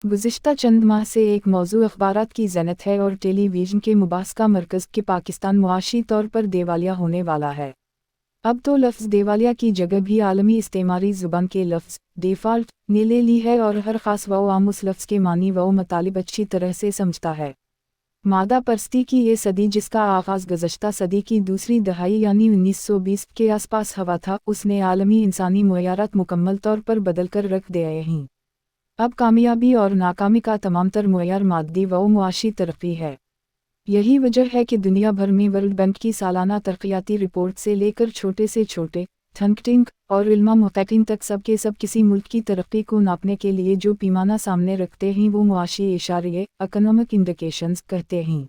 गुज़िश्ता चंद माह से एक मौजू अखबारात की ज़नत है और टेलीविज़न के मुबाहस का मरकज़ कि पाकिस्तान मुआशी तौर पर देवालिया होने वाला है। अब तो लफ्ज़ देवालिया की जगह भी आलमी इस्तेमाली ज़ुबान के लफ्ज़ डिफ़ॉल्ट ने ले ली है और हर ख़ास व आम उस लफ्ज़ के मानी व मतलब अच्छी तरह से समझता है। मादा परस्ती की ये सदी, जिसका आगाज़ गुज़श्ता सदी की दूसरी दहाई यानी 1920 के आसपास हुआ था, उसने आलमी इंसानी मुयारात मुकम्मल तौर पर बदल कर रख दिए हैं। अब कामयाबी और नाकामी का तमाम तर मुयार मादी व मुआशी तरक्की है। यही वजह है कि दुनिया भर में वर्ल्ड बैंक की सालाना तरक्याती रिपोर्ट से लेकर छोटे से छोटे थिंक टैंक और इल्मा मुहक़क़ीन तक सब के सब किसी मुल्क की तरक्की को नापने के लिए जो पैमाना सामने रखते हैं वो मुआशी इशारे इकोनॉमिक इंडिकेशंस कहते हैं।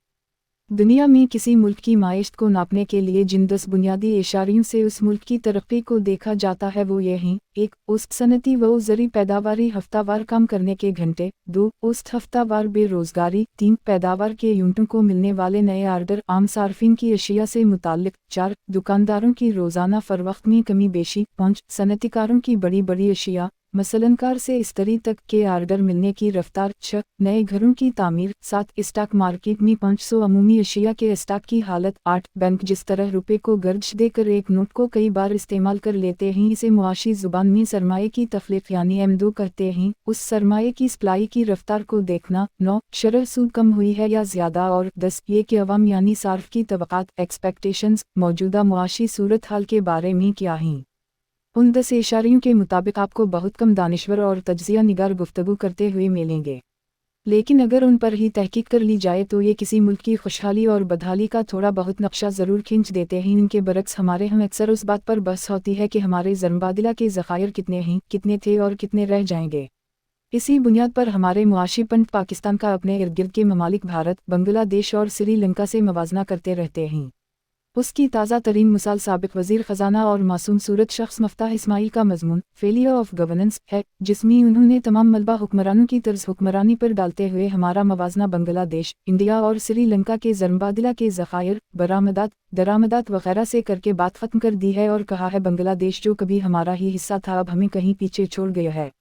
दुनिया में किसी मुल्क की माइशत को नापने के लिए जिन 10 बुनियादी इशारियों से उस मुल्क की तरक्की को देखा जाता है वो ये हैं: 1. औसत सनती व ज़री पैदावारी हफ्तावार काम करने के घंटे। 2. औसत हफ्तावार बेरोज़गारी। 3. पैदावार के यूनिटों को मिलने वाले नए आर्डर आम सार्फिन की अशिया से मुताल्लिक। 4. दुकानदारों की रोज़ाना फ़रोख्त में कमी बेशी। 5. सनतीकारों की बड़ी बड़ी अशिया मसलन कार से इस्तरी तक के आर्डर मिलने की रफ्तार। 6. नए घरों की तामीर। 7. स्टॉक मार्केट में 500 अमूमी अशिया के स्टॉक की हालत। 8. बैंक जिस तरह रुपए को गर्ज देकर एक नोट को कई बार इस्तेमाल कर लेते हैं, इसे मुआशी ज़ुबान में सरमाए की तख्लीक यानी M2 कहते हैं, उस सरमाए की सप्लाई की रफ्तार को देखना। 9. शरह सूद कम हुई है या ज़्यादा। और 10. ये कि अवाम यानी सार्फ की तवक्कात एक्सपेक्टेशंस मौजूदा मुआशी सूरत हाल के बारे में क्या हैं। उन 10 इशारियों के मुताबिक आपको बहुत कम दानिश्वर और तज्ज़िया निगार गुफ्तगू करते हुए मिलेंगे, लेकिन अगर उन पर ही तहकीक कर ली जाए तो ये किसी मुल्क की खुशहाली और बदहाली का थोड़ा बहुत नक्शा ज़रूर खींच देते हैं। इनके बरक्स हमारे हम अक्सर उस बात पर बहस होती है कि हमारे ज़रबादिला के ज़खायर कितने हैं, कितने थे और कितने रह जाएंगे। इसी बुनियाद पर हमारे मुआशी पंडित पाकिस्तान का अपने इर्द गिर्द के ममालिक भारत, बांग्लादेश और श्रीलंका से मवाजना करते रहते हैं। उसकी ताज़ा तरीन मिसाल साबिक वज़ीर ख़जाना और मासूम सूरत शख्स मफ्ताह इस्माइल का मज़मून फेलियर ऑफ गवर्नेंस है, जिसमें उन्होंने तमाम मलबा हुक्मरानों की तर्ज हुक्मरानी पर डालते हुए हमारा मवाजना बांग्लादेश, इंडिया और श्रीलंका के ज़रबादिला के ज़खायर, बरामदात, दरामदात वगैरह से करके बात ख़त्म कर दी है और कहा है बांग्लादेश जो कभी हमारा ही हिस्सा था अब हमें कहीं पीछे छोड़ गया है।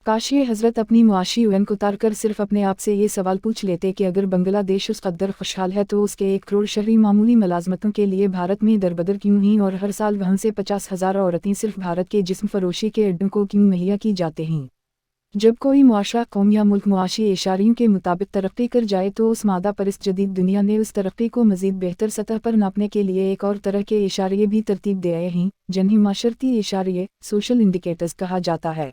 काश ये हज़रत अपनी मुआशी यूएन को उतार कर सिर्फ अपने आप से ये सवाल पूछ लेते कि अगर बांग्लादेश उस कदर खुशहाल है तो उसके 1 करोड़ शहरी मामूली मुलाजमतों के लिए भारत में दरबदर क्यों हैं और हर साल वहाँ से 50,000 औरतें सिर्फ भारत के जिस्म फरोशी के अड्डों को क्यों मुहैया की जाते हैं। जब कोई मुआशरा, कौम या मुल्क मुआशी इशारियों के मुताबिक तरक्की कर जाए तो उस मादा परिस्त जदीद दुनिया ने उस तरक्की को मज़ीद बेहतर सतह पर नापने के लिए एक और तरह के इशारे भी तरतीब दिए हैं, जिन्हें माशरती इशारे सोशल इंडिकेटर्स कहा जाता है।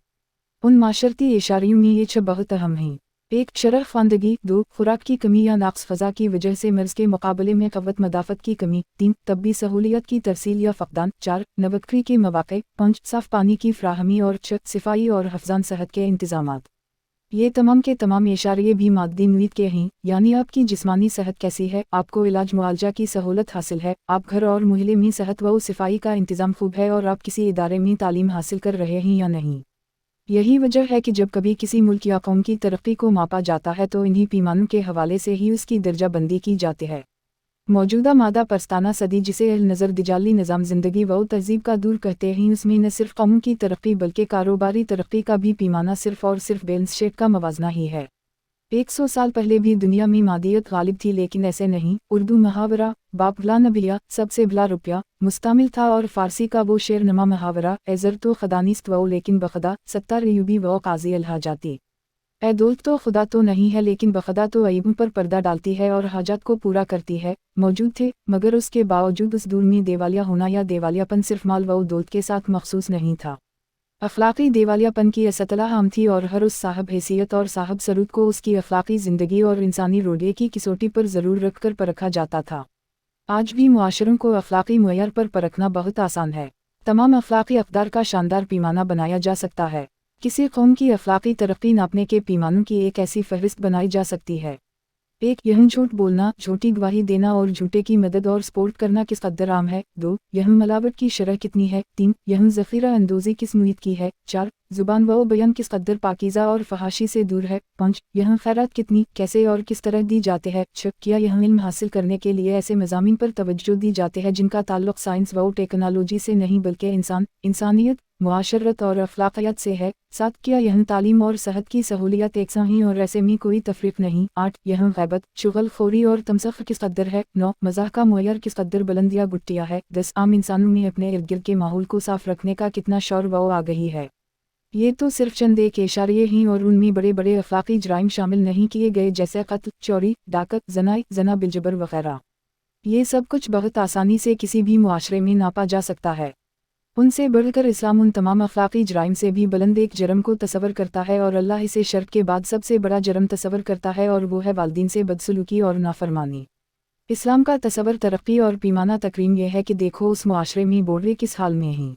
उन माशरती इशारियों में ये 6 बहुत अहम हैं। 1. शरह ख्वानदगी। 2. खुराक की कमी या नाक़्स फ़ज़ा की वजह से मर्ज़ के मुकाबले में क़व्वत मदाफ़त की कमी। 3. तब्बी सहूलियत की तरसील या फ़क़दान। 4. नवकरी के मौक़े। 5. साफ़ पानी की फ़राहमी और 6. सफ़ाई और हफ़्ज़ान सेहत के इंतज़ामात। ये तमाम के तमाम इशारे भी मादी नवीद के हैं, यानी आपकी जिस्मानी सेहत कैसी है, आपको इलाज मुआलजा की सहूलत हासिल है, आप घर और मोहल्ले में सेहत व सफ़ाई का इंतज़ाम खूब है और आप किसी इदारे में तालीम हासिल कर रहे हैं या नहीं। यही वजह है कि जब कभी किसी मुल्क या कौम की तरक्की को मापा जाता है तो इन्हीं पैमानों के हवाले से ही उसकी दर्जा बंदी की जाती है। मौजूदा मादा परस्ताना सदी, जिसे अल नज़र दिजाली निज़ाम ज़िंदगी व तहज़ीब का दूर कहते हैं, उसमें न सिर्फ कौम की तरक्की बल्कि कारोबारी तरक्की का भी पैमाना सिर्फ और सिर्फ बैलेंस शीट का मवाजना ही है। 100 साल पहले भी दुनिया में मादियत गालिब थी, लेकिन ऐसे नहीं। उर्दू मुहावरा बाप भला न भिया सबसे भला रुपया मुस्तामिल था और फ़ारसी का वो शेर नमा मुहावरा एज़र तो खदानिस्त वो लेकिन बखदा सत्तार यूबी वो काजी अलहा जाती। ए दौलत तो खुदा तो नहीं है लेकिन बखदा तो अयबों पर पर्दा डालती है और हाजात को पूरा करती है। मौजूद थे, मगर उसके बावजूद उस दूर में देवालिया होना या देवालियापन सिर्फ माल व दौलत के साथ मखसूस नहीं था। अखलाक़ी देवालियापन की असतला आम थी और हर उस साहब हैसियत और साहब सरूद को उसकी अखलाक़ी ज़िंदगी और इंसानी रोडिये की किसोटी पर ज़रूर रख कर परखा जाता था। आज भी मुआशरों को अखलाक़ी मुयार पर परखना बहुत आसान है। तमाम अखलाक़ी अक़दार का शानदार पैमाना बनाया जा सकता है। किसी कौम की अखलाक़ी तरक्की नापने के पैमानों की एक ऐसी फ़हरिस्त बनाई जा सकती है। 1. यह झूठ बोलना, झूठी गवाही देना और झूठे की मदद और सपोर्ट करना किस कदर आम है। 2. यह मिलावट की शरह कितनी है। 3. यह ज़ख़ीरा अंदोज़ी किस मुईद की है। 4. ज़ुबान व बयान किस कदर पाकीज़ा और फहाशी से दूर है। 5. यह खैरात कितनी, कैसे और किस तरह दी जाते हैं। 6. क्या यह इल्म हासिल करने के लिए ऐसे मज़ामीन पर तवज्जो दी जाते हैं जिनका ताल्लुक़ साइंस व टेक्नोलॉजी से नहीं बल्कि इंसानियत, मुआशरत और अखलाकियत से है। 7 क्या यहाँ तालीम और सेहत की सहूलियत एकसां ही और ऐसे में कोई तफरीक नहीं। 8 यहाँ गैबत शुगल खोरी और तमसख किस कदर है। 9 मज़ाह का मुय्यर किस कदर बुलंद या गुट्टिया है। 10 आम इंसानों में अपने इर्द गिर्द के माहौल को साफ रखने का कितना शौर व आगही है। ये तो सिर्फ चंद एक इशारे ही और उनमें बड़े बड़े अखलाकी जराइम शामिल नहीं किए गए जैसे कत्ल, चोरी, डाकत, जनाई, जना बिलजबर वगैरह। ये सब कुछ बहुत आसानी से किसी भी मुआशरे में नापा जा सकता है। उनसे बढ़कर इस्लाम उन तमाम अखलाकी जराइम से भी बुलंद एक जुर्म को तस्वर करता है और अल्लाह इसे शर्क के बाद सबसे बड़ा जुर्म तस्वर करता है और वो है वालिदैन से बदसलूकी और नाफरमानी। इस्लाम का तस्वर तरक्की और पैमाना तकरीम यह है कि देखो उस मुआशरे में बोरे किस हाल में हैं,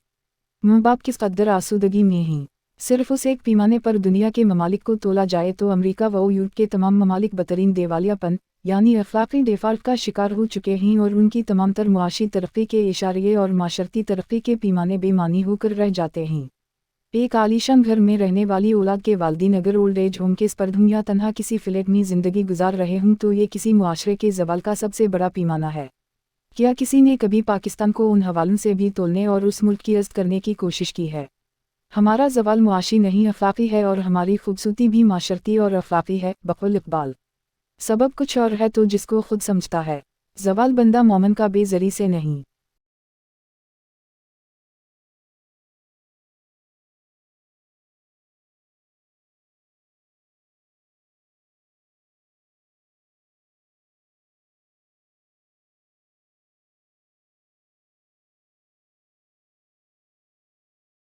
माँ बाप किस कदर आसूदगी में हैं। सिर्फ उस एक पैमाने पर दुनिया के ममालिक को तोला जाए तो अमेरिका व यूरोप के तमाम ममालिक बदतरीन देवालियापन यानी अखलाकी डिफ़ॉल्ट का शिकार हो चुके हैं और उनकी तमाम तर मुआशी तरक्की के इशारे और माशरती तरक्की के पैमाने बेमानी होकर रह जाते हैं। एक आलीशान घर में रहने वाली औलाद के वालिदैन अगर ओल्ड एज होम के स्पर्धुम या तन्हा किसी फ्लैट में ज़िंदगी गुजार रहे हों तो ये किसी मुआशरे के ज़वाल का सबसे बड़ा पैमाना है। क्या किसी ने कभी पाकिस्तान को उन हवालों से भी तोलने और उस मुल्क की इज़्ज़त करने की कोशिश की है? हमारा ज़वाल मुआशी नहीं अखलाकी है और हमारी खूबसूरती भी माशरती और अखलाकी है। बक़ौल इक़बाल। सबब कुछ और है तो जिसको खुद समझता है। ज़वाल बंदा मोमन का बेज़री से नहीं।